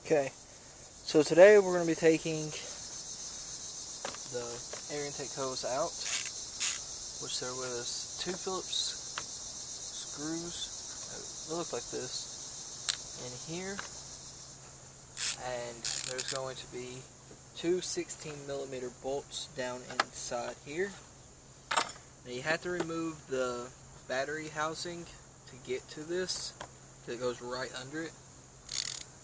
Okay, so today we're going to be taking the air intake hose out, which there was 2 Phillips screws that look like this in here, and there's going to be 2 16mm bolts down inside here. Now you have to remove the battery housing to get to this, because it goes right under it.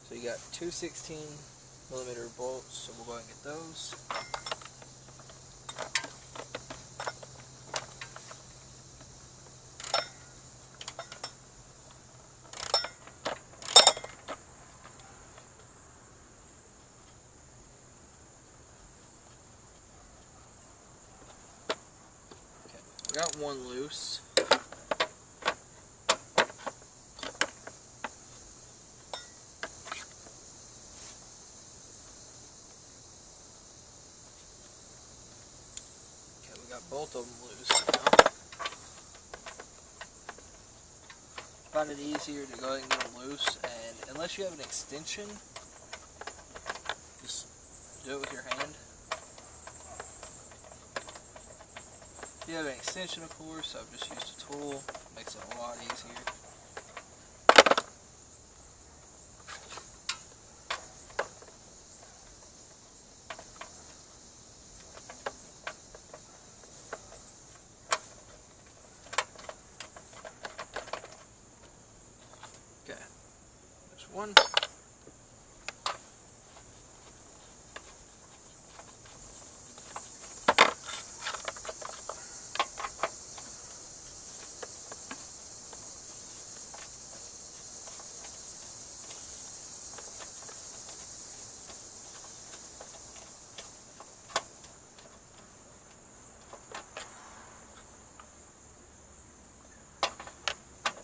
So you got 2 16mm bolts, so we'll go ahead and get those. Okay, we got one loose. Got both of them loose now. Find it easier to go ahead and get them loose, and unless you have an extension, just do it with your hand. If you have an extension, of course, I've just used a tool. Makes it a lot easier. Okay, there's one.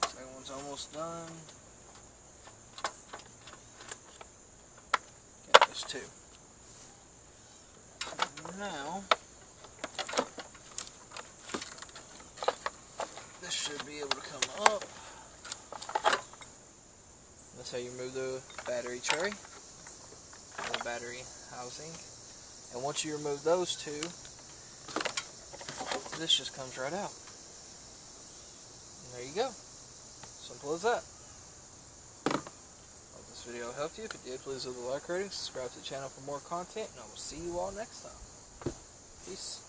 Second one's almost done. Okay, there's 2. Now, this should be able to come up. That's how you remove the battery tray, or the battery housing. And once you remove those 2, this just comes right out. And there you go. Simple as that. Hope this video helped you. If it did, please leave a like rating, subscribe to the channel for more content, and I will see you all next time. Peace.